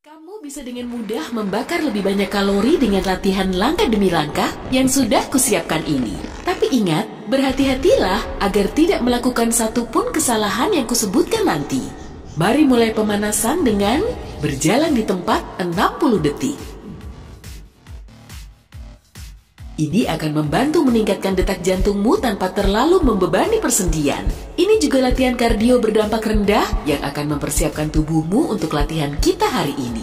Kamu bisa dengan mudah membakar lebih banyak kalori dengan latihan langkah demi langkah yang sudah kusiapkan ini. Tapi ingat, berhati-hatilah agar tidak melakukan satupun kesalahan yang kusebutkan nanti. Mari mulai pemanasan dengan berjalan di tempat 60 detik. Ini akan membantu meningkatkan detak jantungmu tanpa terlalu membebani persendian. Ini juga latihan kardio berdampak rendah yang akan mempersiapkan tubuhmu untuk latihan kita hari ini.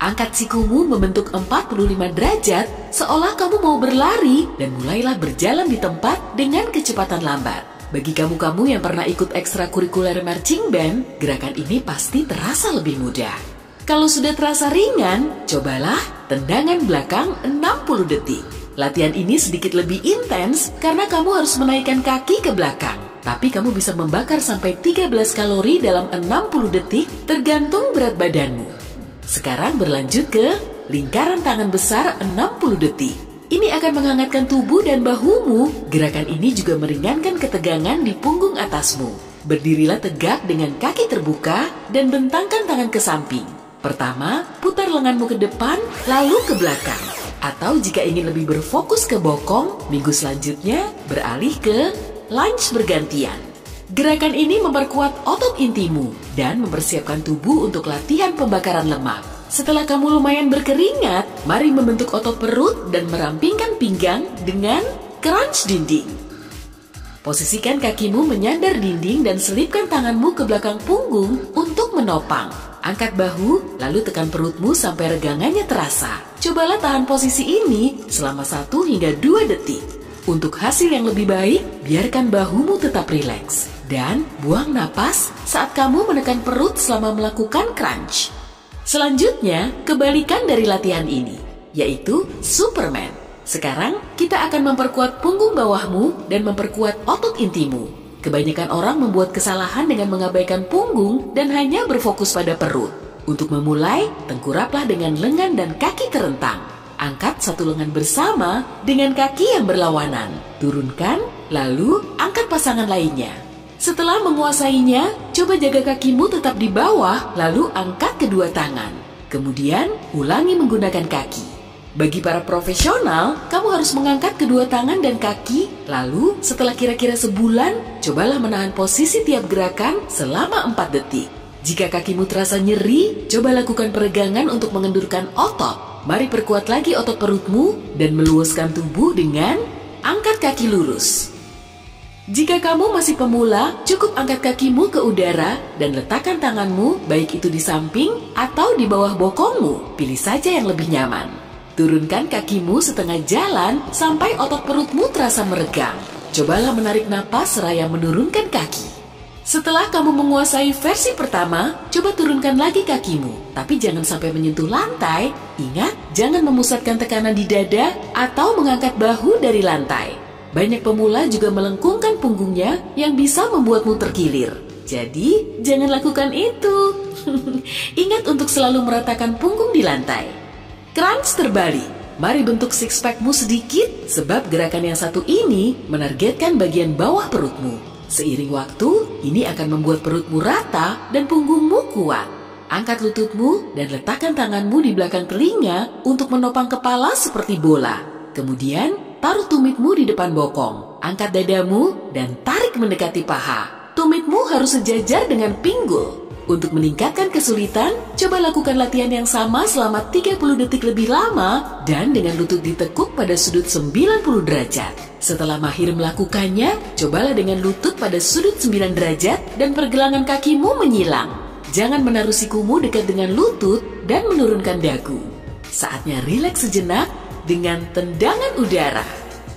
Angkat sikumu membentuk 45 derajat seolah kamu mau berlari dan mulailah berjalan di tempat dengan kecepatan lambat. Bagi kamu-kamu yang pernah ikut ekstrakurikuler marching band, gerakan ini pasti terasa lebih mudah. Kalau sudah terasa ringan, cobalah tendangan belakang 60 detik. Latihan ini sedikit lebih intens karena kamu harus menaikkan kaki ke belakang. Tapi kamu bisa membakar sampai 13 kalori dalam 60 detik tergantung berat badanmu. Sekarang berlanjut ke lingkaran tangan besar 60 detik. Ini akan menghangatkan tubuh dan bahumu. Gerakan ini juga meringankan ketegangan di punggung atasmu. Berdirilah tegak dengan kaki terbuka dan bentangkan tangan ke samping. Pertama, putar lenganmu ke depan lalu ke belakang. Atau jika ingin lebih berfokus ke bokong, minggu selanjutnya beralih ke lunge bergantian. Gerakan ini memperkuat otot intimu dan mempersiapkan tubuh untuk latihan pembakaran lemak. Setelah kamu lumayan berkeringat, mari membentuk otot perut dan merampingkan pinggang dengan crunch dinding. Posisikan kakimu menyandar dinding dan selipkan tanganmu ke belakang punggung untuk menopang. Angkat bahu, lalu tekan perutmu sampai regangannya terasa. Cobalah tahan posisi ini selama 1 hingga 2 detik. Untuk hasil yang lebih baik, biarkan bahumu tetap rileks. Dan buang napas saat kamu menekan perut selama melakukan crunch. Selanjutnya, kebalikan dari latihan ini, yaitu Superman. Sekarang, kita akan memperkuat punggung bawahmu dan memperkuat otot intimu. Kebanyakan orang membuat kesalahan dengan mengabaikan punggung dan hanya berfokus pada perut. Untuk memulai, tengkuraplah dengan lengan dan kaki terentang. Angkat satu lengan bersama dengan kaki yang berlawanan. Turunkan, lalu angkat pasangan lainnya. Setelah menguasainya, coba jaga kakimu tetap di bawah, lalu angkat kedua tangan. Kemudian, ulangi menggunakan kaki. Bagi para profesional, kamu harus mengangkat kedua tangan dan kaki, lalu setelah kira-kira sebulan, cobalah menahan posisi tiap gerakan selama 4 detik. Jika kakimu terasa nyeri, coba lakukan peregangan untuk mengendurkan otot. Mari perkuat lagi otot perutmu dan meluaskan tubuh dengan angkat kaki lurus. Jika kamu masih pemula, cukup angkat kakimu ke udara dan letakkan tanganmu baik itu di samping atau di bawah bokongmu. Pilih saja yang lebih nyaman. Turunkan kakimu setengah jalan sampai otot perutmu terasa meregang. Cobalah menarik napas seraya menurunkan kaki. Setelah kamu menguasai versi pertama, coba turunkan lagi kakimu. Tapi jangan sampai menyentuh lantai. Ingat, jangan memusatkan tekanan di dada atau mengangkat bahu dari lantai. Banyak pemula juga melengkungkan punggungnya yang bisa membuatmu terkilir. Jadi, jangan lakukan itu. Ingat untuk selalu meratakan punggung di lantai. Crunch terbalik. Mari bentuk six packmu sedikit sebab gerakan yang satu ini menargetkan bagian bawah perutmu. Seiring waktu, ini akan membuat perutmu rata dan punggungmu kuat. Angkat lututmu dan letakkan tanganmu di belakang telinga untuk menopang kepala seperti bola. Kemudian, taruh tumitmu di depan bokong. Angkat dadamu dan tarik mendekati paha. Tumitmu harus sejajar dengan pinggul. Untuk meningkatkan kesulitan, coba lakukan latihan yang sama selama 30 detik lebih lama dan dengan lutut ditekuk pada sudut 90 derajat. Setelah mahir melakukannya, cobalah dengan lutut pada sudut 9 derajat dan pergelangan kakimu menyilang. Jangan menaruh sikumu dekat dengan lutut dan menurunkan dagu. Saatnya rileks sejenak dengan tendangan udara.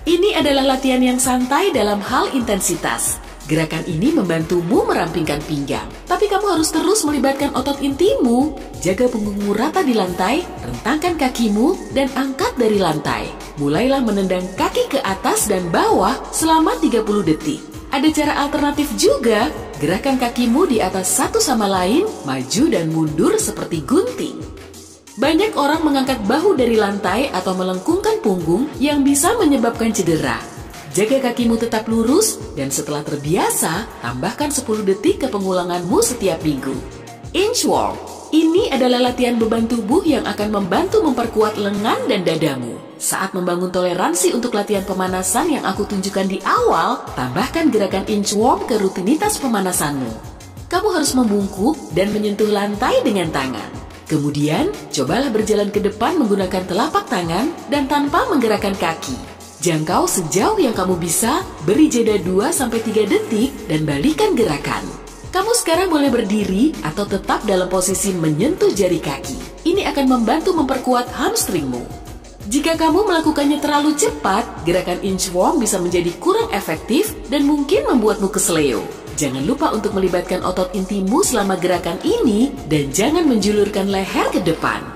Ini adalah latihan yang santai dalam hal intensitas. Gerakan ini membantumu merampingkan pinggang. Tapi kamu harus terus melibatkan otot intimu. Jaga punggungmu rata di lantai, rentangkan kakimu, dan angkat dari lantai. Mulailah menendang kaki ke atas dan bawah selama 30 detik. Ada cara alternatif juga. Gerakan kakimu di atas satu sama lain, maju dan mundur seperti gunting. Banyak orang mengangkat bahu dari lantai atau melengkungkan punggung yang bisa menyebabkan cedera. Jaga kakimu tetap lurus dan setelah terbiasa, tambahkan 10 detik ke pengulanganmu setiap minggu. Inchworm. Ini Ini adalah latihan beban tubuh yang akan membantu memperkuat lengan dan dadamu. Saat membangun toleransi untuk latihan pemanasan yang aku tunjukkan di awal, tambahkan gerakan inchworm ke rutinitas pemanasanmu. Kamu harus membungkuk dan menyentuh lantai dengan tangan. Kemudian, cobalah berjalan ke depan menggunakan telapak tangan dan tanpa menggerakkan kaki. Jangkau sejauh yang kamu bisa, beri jeda 2-3 detik dan balikan gerakan. Kamu sekarang boleh berdiri atau tetap dalam posisi menyentuh jari kaki. Ini akan membantu memperkuat hamstringmu. Jika kamu melakukannya terlalu cepat, gerakan inchworm bisa menjadi kurang efektif dan mungkin membuatmu kesleo. Jangan lupa untuk melibatkan otot intimu selama gerakan ini dan jangan menjulurkan leher ke depan.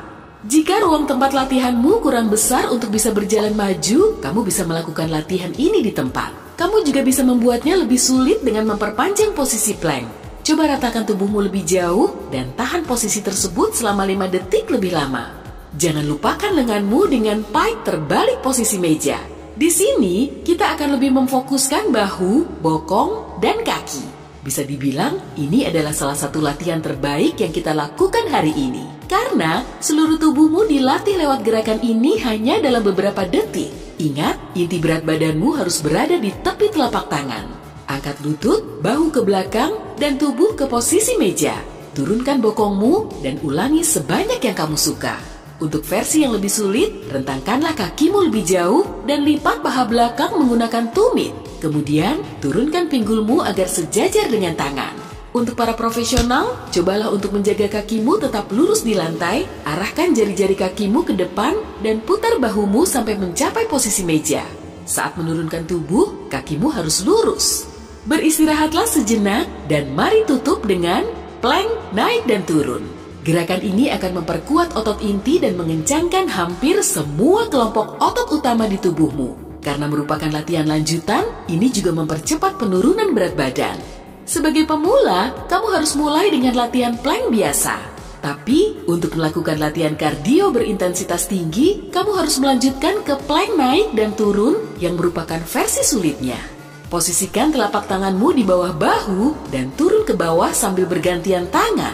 Jika ruang tempat latihanmu kurang besar untuk bisa berjalan maju, kamu bisa melakukan latihan ini di tempat. Kamu juga bisa membuatnya lebih sulit dengan memperpanjang posisi plank. Coba ratakan tubuhmu lebih jauh dan tahan posisi tersebut selama 5 detik lebih lama. Jangan lupakan lenganmu dengan pike terbalik posisi meja. Di sini, kita akan lebih memfokuskan bahu, bokong, dan kaki. Bisa dibilang, ini adalah salah satu latihan terbaik yang kita lakukan hari ini. Karena seluruh tubuhmu dilatih lewat gerakan ini hanya dalam beberapa detik. Ingat, inti berat badanmu harus berada di tepi telapak tangan. Angkat lutut, bahu ke belakang, dan tubuh ke posisi meja. Turunkan bokongmu dan ulangi sebanyak yang kamu suka. Untuk versi yang lebih sulit, rentangkanlah kakimu lebih jauh dan lipat paha belakang menggunakan tumit. Kemudian, turunkan pinggulmu agar sejajar dengan tangan. Untuk para profesional, cobalah untuk menjaga kakimu tetap lurus di lantai, arahkan jari-jari kakimu ke depan, dan putar bahumu sampai mencapai posisi meja. Saat menurunkan tubuh, kakimu harus lurus. Beristirahatlah sejenak dan mari tutup dengan plank naik dan turun. Gerakan ini akan memperkuat otot inti dan mengencangkan hampir semua kelompok otot utama di tubuhmu. Karena merupakan latihan lanjutan, ini juga mempercepat penurunan berat badan. Sebagai pemula, kamu harus mulai dengan latihan plank biasa. Tapi, untuk melakukan latihan kardio berintensitas tinggi, kamu harus melanjutkan ke plank naik dan turun yang merupakan versi sulitnya. Posisikan telapak tanganmu di bawah bahu dan turun ke bawah sambil bergantian tangan.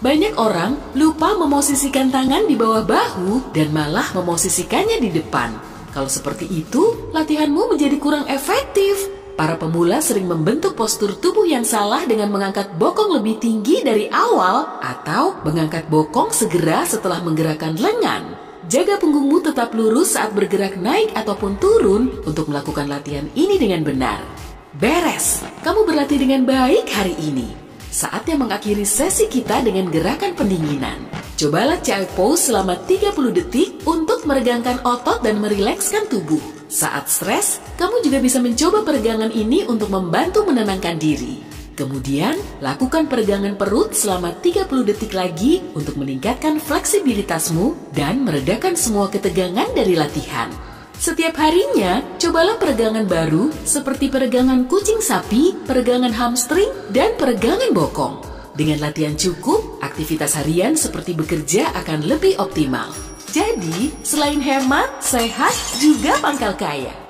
Banyak orang lupa memosisikan tangan di bawah bahu dan malah memosisikannya di depan. Kalau seperti itu, latihanmu menjadi kurang efektif. Para pemula sering membentuk postur tubuh yang salah dengan mengangkat bokong lebih tinggi dari awal atau mengangkat bokong segera setelah menggerakkan lengan. Jaga punggungmu tetap lurus saat bergerak naik ataupun turun untuk melakukan latihan ini dengan benar. Beres, kamu berlatih dengan baik hari ini. Saatnya mengakhiri sesi kita dengan gerakan pendinginan. Cobalah child pose selama 30 detik untuk meregangkan otot dan merilekskan tubuh. Saat stres, kamu juga bisa mencoba peregangan ini untuk membantu menenangkan diri. Kemudian, lakukan peregangan perut selama 30 detik lagi untuk meningkatkan fleksibilitasmu dan meredakan semua ketegangan dari latihan. Setiap harinya, cobalah peregangan baru seperti peregangan kucing sapi, peregangan hamstring, dan peregangan bokong. Dengan latihan cukup, aktivitas harian seperti bekerja akan lebih optimal. Jadi, selain hemat, sehat, juga pangkal kaya.